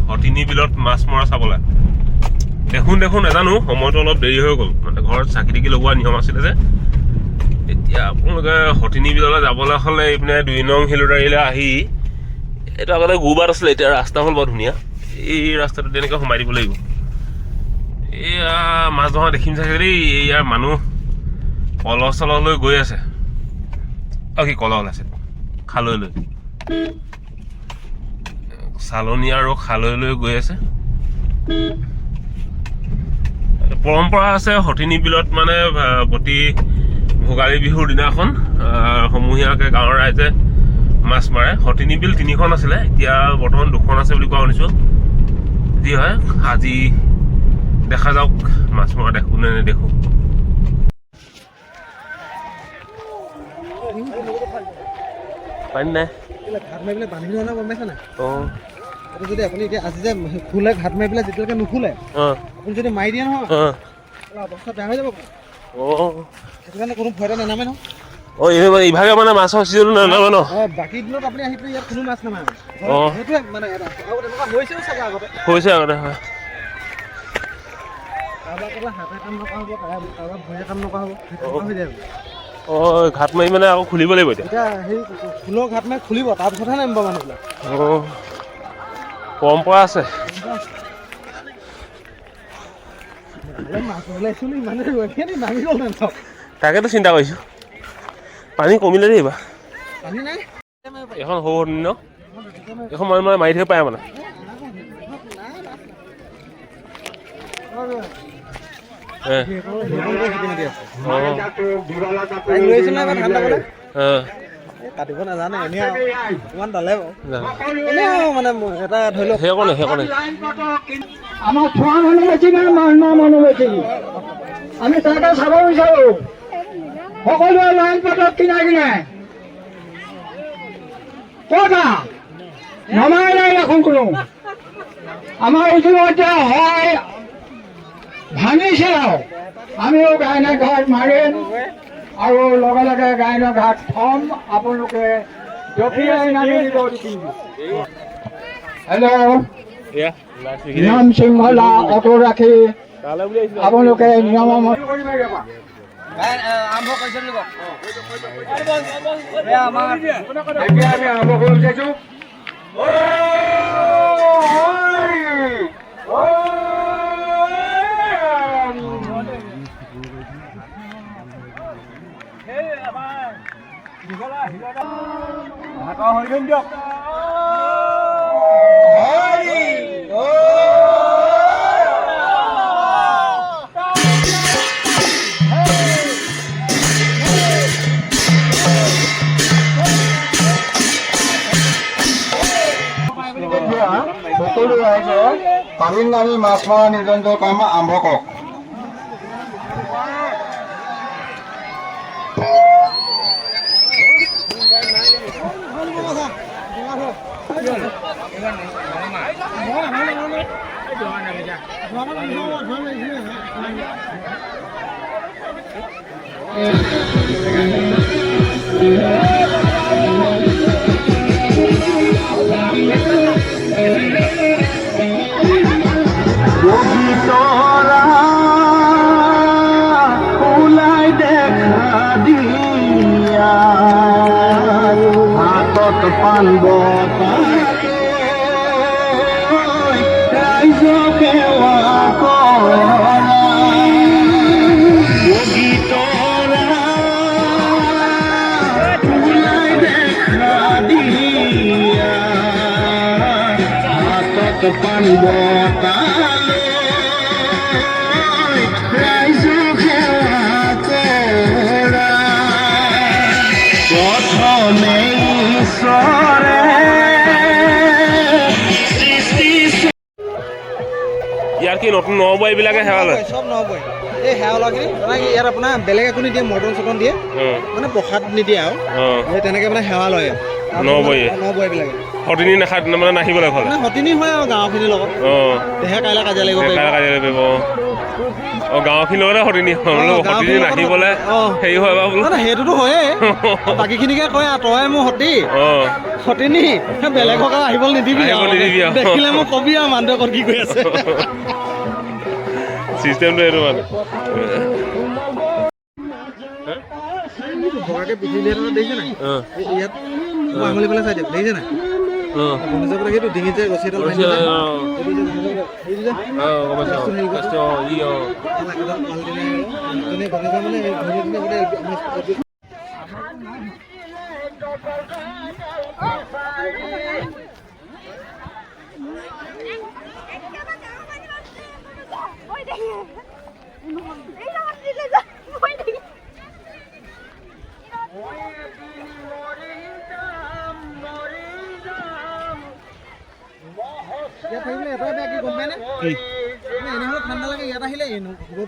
হটিনী বিলত মাছ মৰা চাবলৈ। দেখোন নাজানো, সময়টো অলপ দেৰি হৈ গ'ল, মানে ঘৰত চাকি তাকি লগোৱা নিয়ম আছিলে যে। এতিয়া আপোনালোকে হটিনী বিললৈ যাবলৈ হ'লে এইপিনে 2 নং শিলদাৰিলৈ আহি, এইটো আগতে গোবাট আছিলে, এতিয়া ৰাস্তা হ'ল বৰ ধুনীয়া। এই ৰাস্তাটো তেনেকৈ সোমাই দিব লাগিব। এয়া মাছ ধৰা দেখিম চাগে দেই। ইয়াৰ মানুহ কলহ চলহ লৈ গৈ আছে। কি কলহ ওলাইছে, খালৈ লৈ, চালনী আৰু খালৈ লৈ গৈ আছে। পৰম্পৰা আছে হটিনী বিলত মানে প্ৰতি ভোগালী বিহুৰ দিনাখন সমূহীয়াকৈ গাঁৱৰ ৰাইজে মাছ মাৰে। হটিনী বিল 3খন আছিলে, এতিয়া বৰ্তমান 2খন আছে বুলি কোৱা শুনিছোঁ। যি হয় আজি দেখা যাওক মাছ মৰা দেখো নে নেদেখো। পানী নাই ঘাট মাৰি পেলাই বান্ধি লোৱা নাই, গম পাইছা নাই? অঁ এইটো যদি আপুনি এতিয়া আজি যে খোলে ঘাট মাৰি পেলাই যেতিয়ালৈকে নুখোলে আপুনি যদি মাৰি দিয়ে নহয় অৱস্থা বেয়া হৈ যাব। সেইটো কাৰণে কোনো ভয়তে নানামে নহয়। ইভাগে মানে মাছৰ চিজনো নানামে ন? বাকী দিনত আপুনি আহি পেলাই ইয়াত কোনো মাছ নামাৰে। সেইটোৱে মানে এটা আৰু তেনেকুৱা হৈছেও চাগে আগতে। হৈছে আগতে, হয়। কাৰোবাৰ হাতে কাম নকৰা হ'ব, কাৰোবাৰ ভৰিয়ে কাম নকৰা হ'ব, সেইটো হৈ যায়। ঘাট মাৰি মানে আকৌ খুলিব লাগিব এতিয়া সেই ফুলৰ ঘাট মাৰি খুলিব, তাৰপিছতহে নামিব মানুহবিলাক। পৰম্পৰা আছে। তাকেতো চিন্তা কৰিছোঁ, পানী কমিলে দেই এইবাৰ। পানী নাই, এখন সৰু হটিনী ন? এখন মানে মাৰি থৈ পায় মানে। কাটিব নাজানে এনেই ইমান ডালে মানে এটা ধৰি লওক আমাৰ খোৱা মানুহ বেছি নাই, মানুহ বেছি। আমি তাকে চাব বিচাৰো। সকলোৱে লাইন পাতক কিনাই ক'তা নমাই নাই দেখোন কোনো। আমাৰ ইতিমধ্যে হয় ভাঙিছে আৰু আমিও গায়নে ঘাট মাৰিম আৰু লগে লগে গায়নে ঘাট থম। আপোনালোকে জপিয়াই নামি দিব। হেল্ল', নিয়ম শৃংখলা অটুট ৰাখি আপোনালোকে নিয়মমত আৰম্ভ কৰিছে বুলি কওক। আমি আৰম্ভ কৰি বিচাৰিছো। সকলো ৰাইজে পানীত নামি মাছ মৰা নিজৰ নিজৰ কাম আৰম্ভ কৰক। ওলাই দেখা দিয়া হাতত পান ৰাইজক সেৱা কৰা ওলাই দেখা দিয়া হাতত পান বটালে ৰাইজক সেৱা কৰা প্ৰথমে ঈশ্বৰে ইয়াৰ কি নতুন নবৈবিলাকে সেৱা লয়? চব নবৈ এই সেৱা লোৱাখিনি মানে ইয়াত আপোনাৰ বেলেগ একো নিদিয়ে, মৰ্টন চৰ্টন দিয়ে, মানে প্ৰসাদ নিদিয়ে আৰু তেনেকৈ মানে সেৱা লয় নবৈবিলাকে। সতিনী নাখাত মানে নাহিবলৈ ঘৰলৈ মানে সতিনী হয় আৰু গাঁৱৰখিনিৰ লগত অঁ তেহে কাইলৈ কাজিয়া লাগিব পাৰিব কাজিয়া লাগিব অঁ গাঁৱৰখিনিৰ লগতে সতিনী বোলো সতিনী নাহিবলৈ হেৰি হয় বাৰু বোলো নহয় সেইটোতো হয়েই বাকীখিনিকে কয় আৰু তই মোৰ সতী অঁ সতিনী বেলেগক আৰু আহিবলৈ নিদিবি নিদিবি আৰু। দেখিলে মোক কবি আৰু মানুহটোৱে ক'ত কি কৰি আছে চিষ্টেমটো এইটো মানে বগাকে পৃথিৱী দেখিছে নাই অঁ ইয়াত আঙুলি পেলাই চাই দিয়ক দেখিছে নাই অঁ গণেশৰ পৰা সেইটো ডিঙিতে ৰছী এডাল বান্ধি দিছে। সেইটো যে গণেশৰ মানে ইয়াত থাকিলে এটাই বেয়া কি গম পায় নে এনেহ'লে ঠাণ্ডা লাগে ইয়াত আহিলে